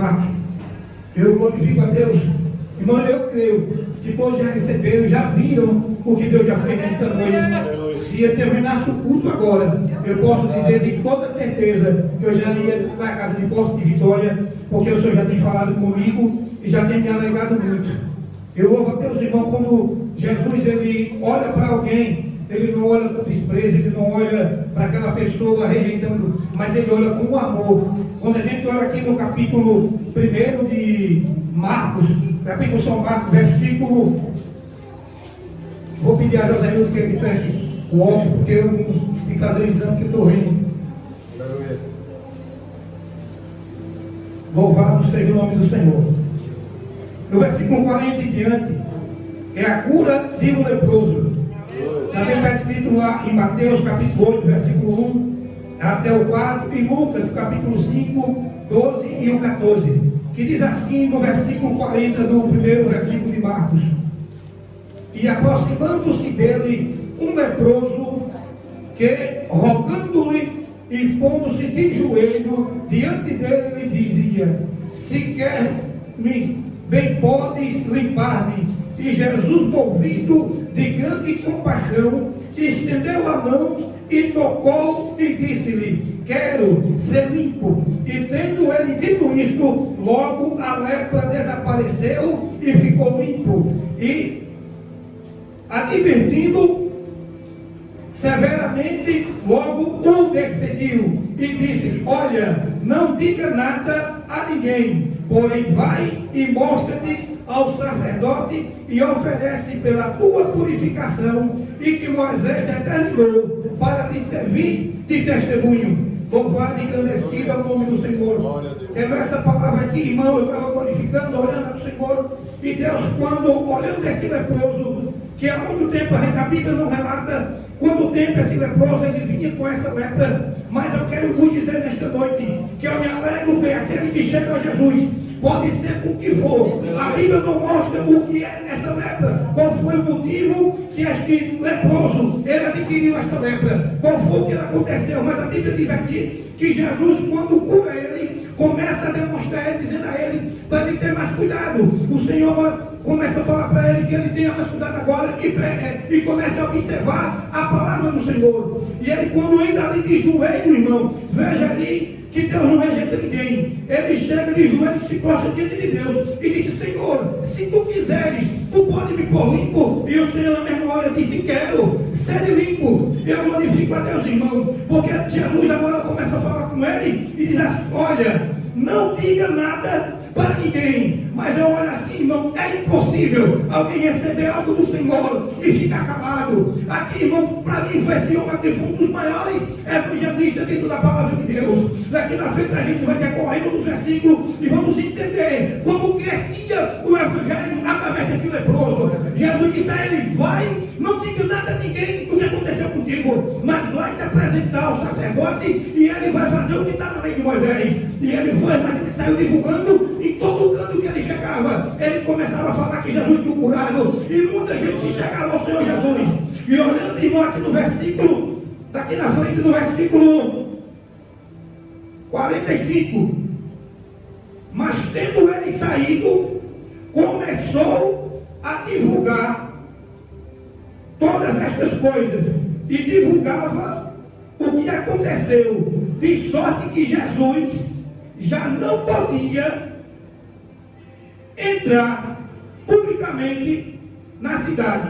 Marcos. Eu glorifico a Deus. Irmão, eu creio que todos já receberam, já viram o que Deus já fez nesta noite. Se eu terminasse o culto agora, eu posso dizer de toda certeza que eu já ia para a casa de Poço de Vitória, porque o Senhor já tem falado comigo e já tem me alegrado muito. Eu louvo a Deus, irmão, quando Jesus ele olha para alguém, ele não olha com desprezo, ele não olha para aquela pessoa rejeitando, mas ele olha com amor. Quando a gente olha aqui no capítulo 1 de Marcos, capítulo São Marcos, versículo, vou pedir a José que ele preste o óbvio, porque eu tenho que fazer o exame que estou rindo. Louvado seja o nome do Senhor. No versículo 40 em diante, é a cura de um leproso. Também está escrito lá em Mateus capítulo 8, versículo 1 até o 4, e Lucas capítulo 5, 12 e o 14, que diz assim no versículo 40 do primeiro versículo de Marcos: e aproximando-se dele um leproso, que rogando-lhe e pondo-se de joelho diante dele, lhe dizia: se quer-me, bem podes limpar-me. E Jesus, movido de grande compaixão, estendeu a mão e tocou e disse-lhe: quero ser limpo. E tendo ele dito isto, logo a lepra desapareceu e ficou limpo. E advertindo severamente, logo o despediu e disse: olha, não diga nada a ninguém, porém vai e mostra-te ao sacerdote e oferece pela tua purificação, e que Moisés determinou para lhe servir de testemunho. Louvado e engrandecido ao nome do Senhor. É essa palavra aqui, irmão, eu estava glorificando, olhando para o Senhor, e Deus, quando olhando esse leproso, que há muito tempo a Bíblia não relata quanto tempo esse leproso ele vinha com essa lepra, mas eu quero vos dizer nesta noite que eu me alegro bem aquele que chega a Jesus, pode ser com o que for. A Bíblia não mostra o que é essa lepra, qual foi o motivo que este leproso ele adquiriu esta lepra, qual foi o que aconteceu, mas a Bíblia diz aqui que Jesus, quando cura ele, começa a demonstrar ele, dizendo a ele para ele ter mais cuidado. O Senhor começa a falar para ele que ele tenha mais cuidado agora e começa a observar a palavra do Senhor. E ele, quando entra ali de joelho, irmão, veja ali que Deus não rejeita ninguém. Ele chega de joelho, se prostra diante de Deus e diz: Senhor, se tu quiseres, tu pode me pôr limpo. E o Senhor na mesma hora disse: quero ser limpo. Eu glorifico a Deus, irmão, porque Jesus agora começa a falar com ele e diz assim: olha, não diga nada para ninguém. Mas eu olho assim, irmão, é impossível alguém receber algo do Senhor e ficar calado. Aqui, irmão, para mim foi esse homem que foi um dos maiores evangelistas dentro da palavra de Deus. Daqui na frente a gente vai decorrendo nos versículos e vamos entender como crescia o evangelho através desse leproso. Jesus disse a ele: vai, não diga nada a ninguém do que aconteceu contigo, mas vai te apresentar ao sacerdote e ele vai fazer o que está na lei de Moisés. E ele foi, mas ele saiu divulgando em todo canto que ele chegava. Ele começava a falar que Jesus tinha curado, e muita gente se chegava ao Senhor Jesus. E olhando, irmão, aqui no versículo, daqui na frente, no versículo 45, mas tendo ele saído, começou a divulgar todas estas coisas, e divulgava o que aconteceu, de sorte que Jesus já não podia entrar publicamente na cidade.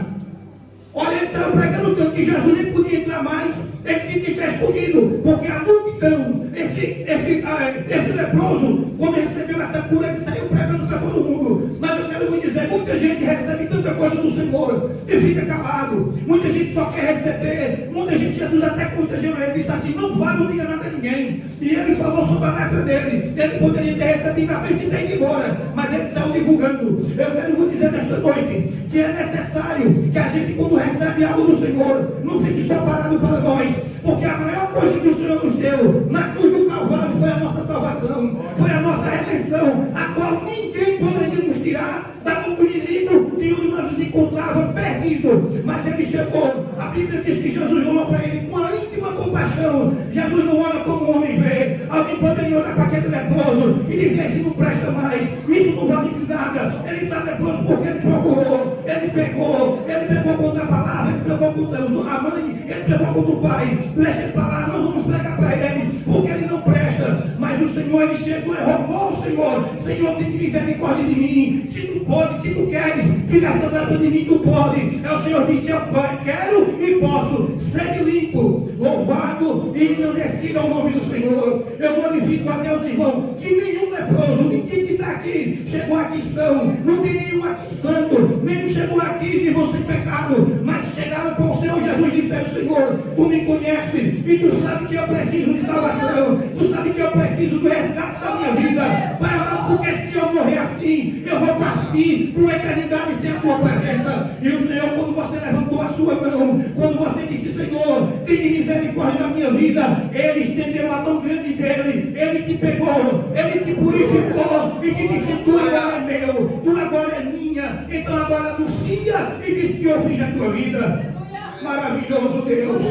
Olha, ele estava pregando tanto que Jesus nem podia entrar mais, ele tinha que estar escondido, porque a multidão, esse leproso, quando recebeu essa cura, ele saiu pregando para todo mundo. Mas eu quero vos dizer, muita gente recebe tanta coisa do Senhor e fica calado. Muita gente só quer receber, muita gente, Jesus até protegeu ele, disse assim: não vá, não diga nada a ninguém. E ele falou sobre a lepra dele. Ele poderia ter recebido a bênção e ter ido embora, mas ele saiu divulgando. Eu quero vos dizer nesta noite que é necessário que a gente, quando recebe algo do Senhor, não fique só parado para nós, porque a maior coisa que o Senhor nos deu na cruz do Calvário foi a nossa salvação, foi a nossa redenção, a qual ninguém poderia nos tirar da mão do inimigo de onde nós nos encontrávamos perdidos. Mas ele chegou, a Bíblia diz que Jesus olhou para ele com uma íntima compaixão. Jesus não olha como o homem vê. Alguém poderia olhar para aquele leproso e dizer: esse não presta, presta mais, isso não vale de nada. Ele está leproso porque ele procurou, ele pegou contra a palavra, ele pegou contra a mãe, ele pegou contra o pai. Deixa ele falar, não vamos pregar para ele, porque ele não presta. Mas o Senhor, ele chegou e rogou ao Senhor: Senhor, tem misericórdia de mim. Se tu pode, se tu queres, fica sangrado de mim, tu pode. Aí o Senhor disse: eu quero e posso. Segue limpo, louvado e engrandecido ao nome do Senhor. Eu glorifico a Deus, irmão, que nenhum leproso, ninguém que está aqui, chegou aqui são, não tem nenhum aqui santo, nenhum chegou aqui, irmão, sem pecado, mas chegaram com o Senhor Jesus e disseram: Senhor, tu me conheces e tu sabe que eu preciso de salvação, tu sabe que eu preciso do resgate da minha vida, Pai amado, porque se eu morrer assim, eu vou partir para uma eternidade sem a tua presença. E o Senhor, quando você levantou a sua mão, quando você disse: Senhor, tem misericórdia da minha vida, Ele estendeu a mão grande dele, Ele te pegou, Ele te purificou e te disse: tu agora é meu, tu agora é minha. Então agora anuncia e diz que eu fiz a tua vida. Maravilhoso Deus.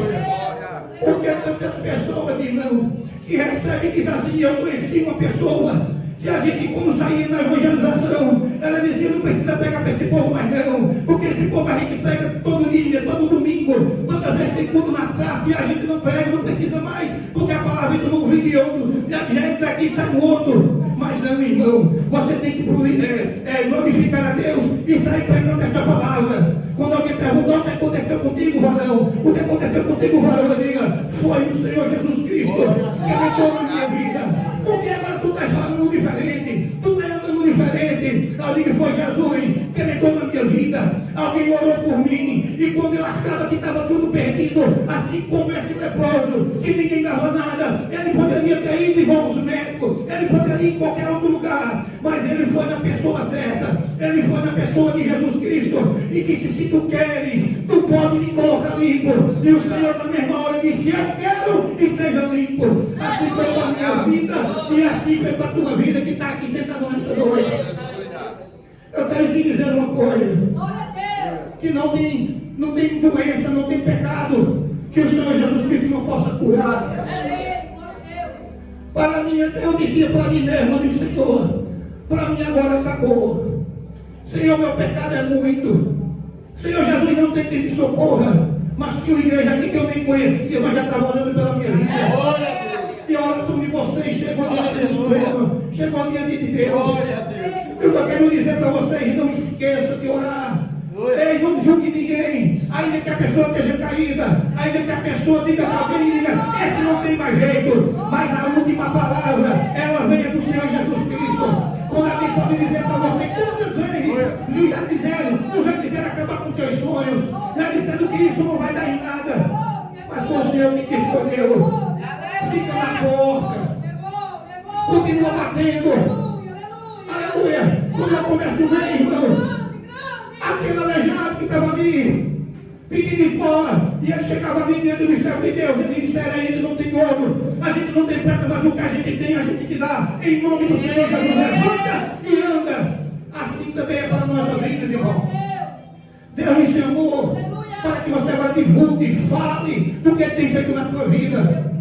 Porque tantas pessoas, irmão, que recebem e dizem assim: eu conheci uma pessoa que a gente, quando saía na evangelização, ela dizia: não precisa pegar para esse povo mais não, porque esse povo a gente pega todo dia, todo domingo, todas vezes tem culto nas praças e a gente não pega, não precisa mais, porque a palavra entra no ouvido de outro, já entra aqui e sai o outro. Mas não, irmão, você tem que glorificar a Deus e sair pregando esta palavra. Quando alguém pergunta: o que aconteceu contigo, varão? O que aconteceu contigo, varão? Diga: foi o Senhor Jesus Cristo que entrou na minha vida. Porque agora tu estás falando diferente, tu estás andando diferente. Eu digo: foi Jesus que entrou na minha vida. Alguém orou por mim, e quando eu achava que estava tudo perdido, assim como esse leproso, que ninguém dava nada, ele poderia ter ido, irmão, aos médicos, ele poderia ir em qualquer outro lugar, mas ele foi na pessoa certa, ele foi na pessoa de Jesus Cristo, e disse: se tu queres, tu pode me colocar limpo. E o Senhor, na mesma hora, disse: eu quero e seja limpo. Assim foi para a minha vida, e assim foi para a tua vida que está aqui sentado nesta noite. Eu quero te dizer uma coisa: que não tem doença, não tem pecado que o Senhor Jesus Cristo não possa curar. Para mim, eu dizia para mim mesmo: Senhor, para mim agora acabou. Senhor, meu pecado é muito. Senhor Jesus, não tem que me socorra. Mas tinha uma igreja aqui que eu nem conhecia, mas já estava orando pela minha vida. E a oração de vocês chegou diante de Deus. Chegou diante de Deus. Eu quero dizer para vocês: não esqueça de orar. Ei, não julgue ninguém. Ainda que a pessoa esteja caída, ainda que a pessoa diga para alguém, diga: esse não tem mais jeito. Mas a última palavra, ela vem do Senhor Jesus Cristo. Quando alguém pode dizer para você: quantas vezes já disseram acabar com teus sonhos, já disseram que isso não vai dar em nada, mas foi o Senhor que te escolheu. Fica na porta, continua batendo. Aleluia. Quando eu começo a ver, irmão, aquele aleijado que estava ali pedindo esmola, e ele chegava ali dentro do céu de Deus, ele disse: a gente não tem ouro, a gente não tem prata, mas o que a gente tem, a gente te dá. Em nome do Senhor Jesus, levanta e anda. Assim também é para nossas vidas, irmão. Deus me chamou para que você agora divulgue e fale do que Ele tem feito na tua vida.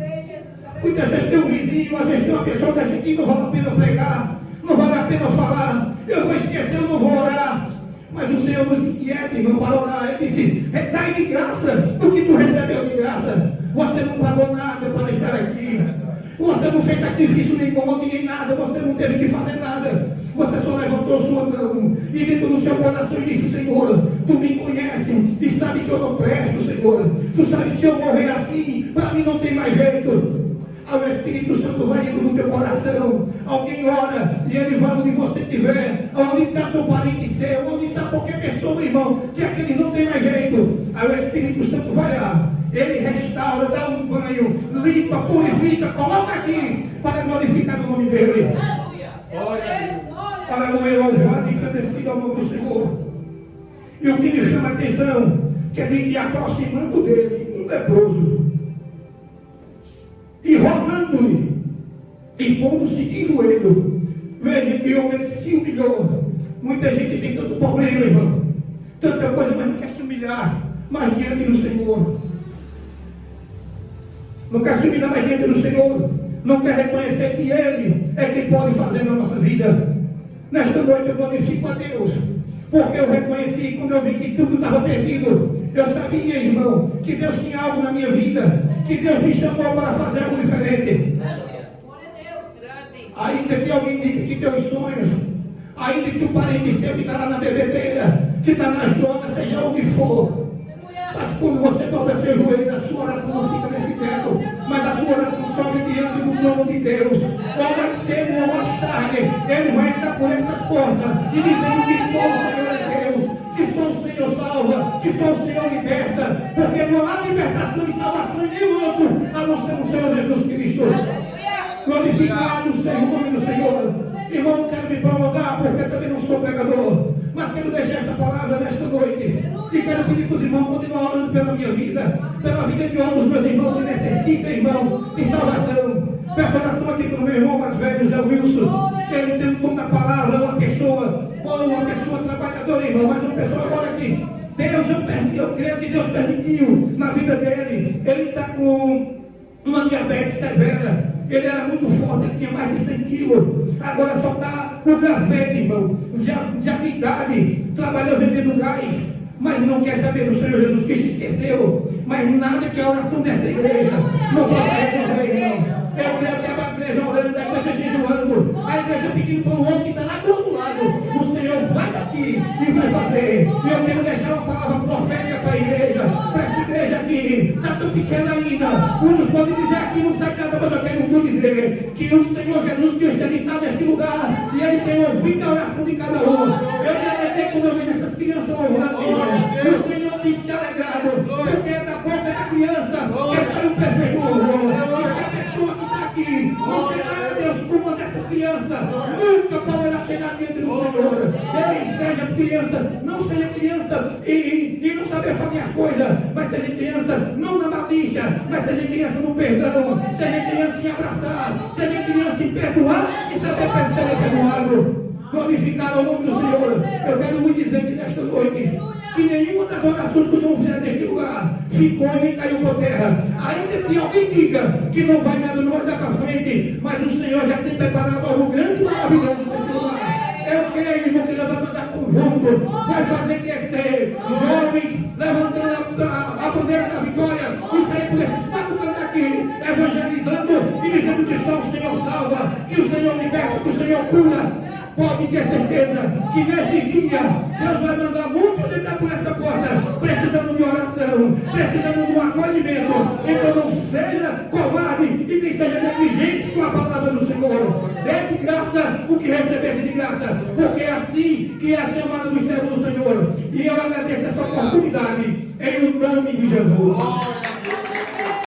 Muitas vezes tem um vizinho, às vezes tem uma pessoa da gente que não vale a pena pregar, não vale a pena falar. Eu vou esquecer, eu não vou orar. Mas o Senhor nos inquieta, irmão, para orar. Ele disse: dai de graça o que tu recebeu de graça. Você não pagou nada para estar aqui. Você não fez sacrifício nenhum, nem nada. Você não teve que fazer nada. Você só levantou sua mão e dentro do seu coração disse: Senhor, tu me conheces e sabe que eu não presto, Senhor. Tu sabes, se eu morrer assim, para mim não tem mais jeito. O Espírito Santo vai indo no teu coração. Alguém ora e ele vai onde você estiver, onde está teu parente seu, onde está qualquer pessoa, irmão, que aquele não tem mais jeito. Aí o Espírito Santo vai lá, ele restaura, dá um banho, limpa, purifica, coloca aqui para glorificar o nome dele. Aleluia, louvado e engrandecido ao nome do Senhor. E o que me chama a atenção, que é de ir aproximando dele um leproso, e rogando-lhe, e pondo-se de joelho. Veja que o homem se humilhou. Muita gente tem tanto problema, irmão, tanta coisa, mas não quer se humilhar mais diante do Senhor. Não quer se humilhar mais diante do Senhor. não quer reconhecer que Ele é quem pode fazer na nossa vida. Nesta noite eu glorifico a Deus, porque eu reconheci quando eu vi que tudo estava perdido. Eu sabia, irmão, que Deus tinha algo na minha vida, que Deus me chamou para fazer algo diferente. Ainda que alguém diga que teus sonhos, ainda que o parente seu que está lá na bebedeira, que está nas drogas, seja onde for, mas quando você dobra seu joelho, a sua oração não fica nesse teto, mas a sua oração sobe diante do trono de Deus. Ou mais cedo ou mais tarde, Ele vai entrar por essas portas e dizendo que só o Senhor é Deus, que só o Senhor salva, que só o Senhor liberta, porque não há libertação e salvação em nenhum outro, a não ser no Senhor Jesus Cristo. Glorificado seja o nome do Senhor. Irmão, não quero me prolongar, porque eu também não sou pregador, mas quero deixar essa palavra nesta noite. E quero pedir para os irmãos continuar orando pela minha vida, pela vida de outros meus irmãos que necessitam, irmão, de salvação. Peço oração aqui para o meu irmão mais velho, Zé Wilson. Ele tem o dom da palavra, uma pessoa trabalhadora, irmão, mas uma pessoa agora aqui. Eu creio que Deus permitiu na vida dele. Ele está com uma diabetes severa. Ele era muito forte, ele tinha mais de 100 quilos. Agora só está no gravete, irmão. Já tem idade, trabalha vendendo gás, mas não quer saber do Senhor Jesus Cristo, esqueceu. Mas nada que a oração dessa igreja não possa resolver, irmão. Eu creio que a igreja orando, a igreja jejuando, a igreja pedindo para o outro que está lá do outro lado. O Senhor vai daqui e vai fazer. E eu quero deixar uma palavra profética para a igreja, para essa igreja aqui. Está tão pequena ainda. Muitos podem dizer aqui, não sai nada, mas eu quero dizer que o Senhor Jesus Cristo está neste lugar e Ele tem ouvido a oração de cada um. Eu me alegrei quando eu vejo essas crianças louvando, e o Senhor tem se alegrado, porque da boca da criança que sai um perfeito louvor. E se a pessoa que está aqui não chegar a Deus como uma dessas crianças, nunca poderá chegar diante do Senhor. Ele seja criança, não seja criança e não saber fazer as coisas, mas seja criança não na malícia, mas seja criança no perdão, seja criança em abraçar, seja criança em perdoar e saber ser perdoado. Glorificar o nome do Senhor. Eu quero lhe dizer que nesta noite, que nenhuma das orações que os irmãos fizeram neste lugar ficou e nem caiu por terra. Ainda que alguém diga que não vai nada, não vai dar para frente, mas o Senhor já tem preparado algo grande e maravilhoso neste lugar. Eu creio, irmão, que Deus vai mandar conjunto, vai fazer crescer jovens levantando a bandeira da vitória e sair por esses 4 cantos aqui, evangelizando e dizendo que só o Senhor salva, que o Senhor liberta, que o Senhor cura. Pode ter certeza que nesse dia Deus vai mandar muitos entrar por esta porta, precisando de oração, precisando de um acolhimento. Então não seja covarde e nem seja negligente com a palavra do Senhor. Dê de graça o que recebesse de graça, porque é assim que é a chamada do céu do Senhor. E eu agradeço essa oportunidade em nome de Jesus.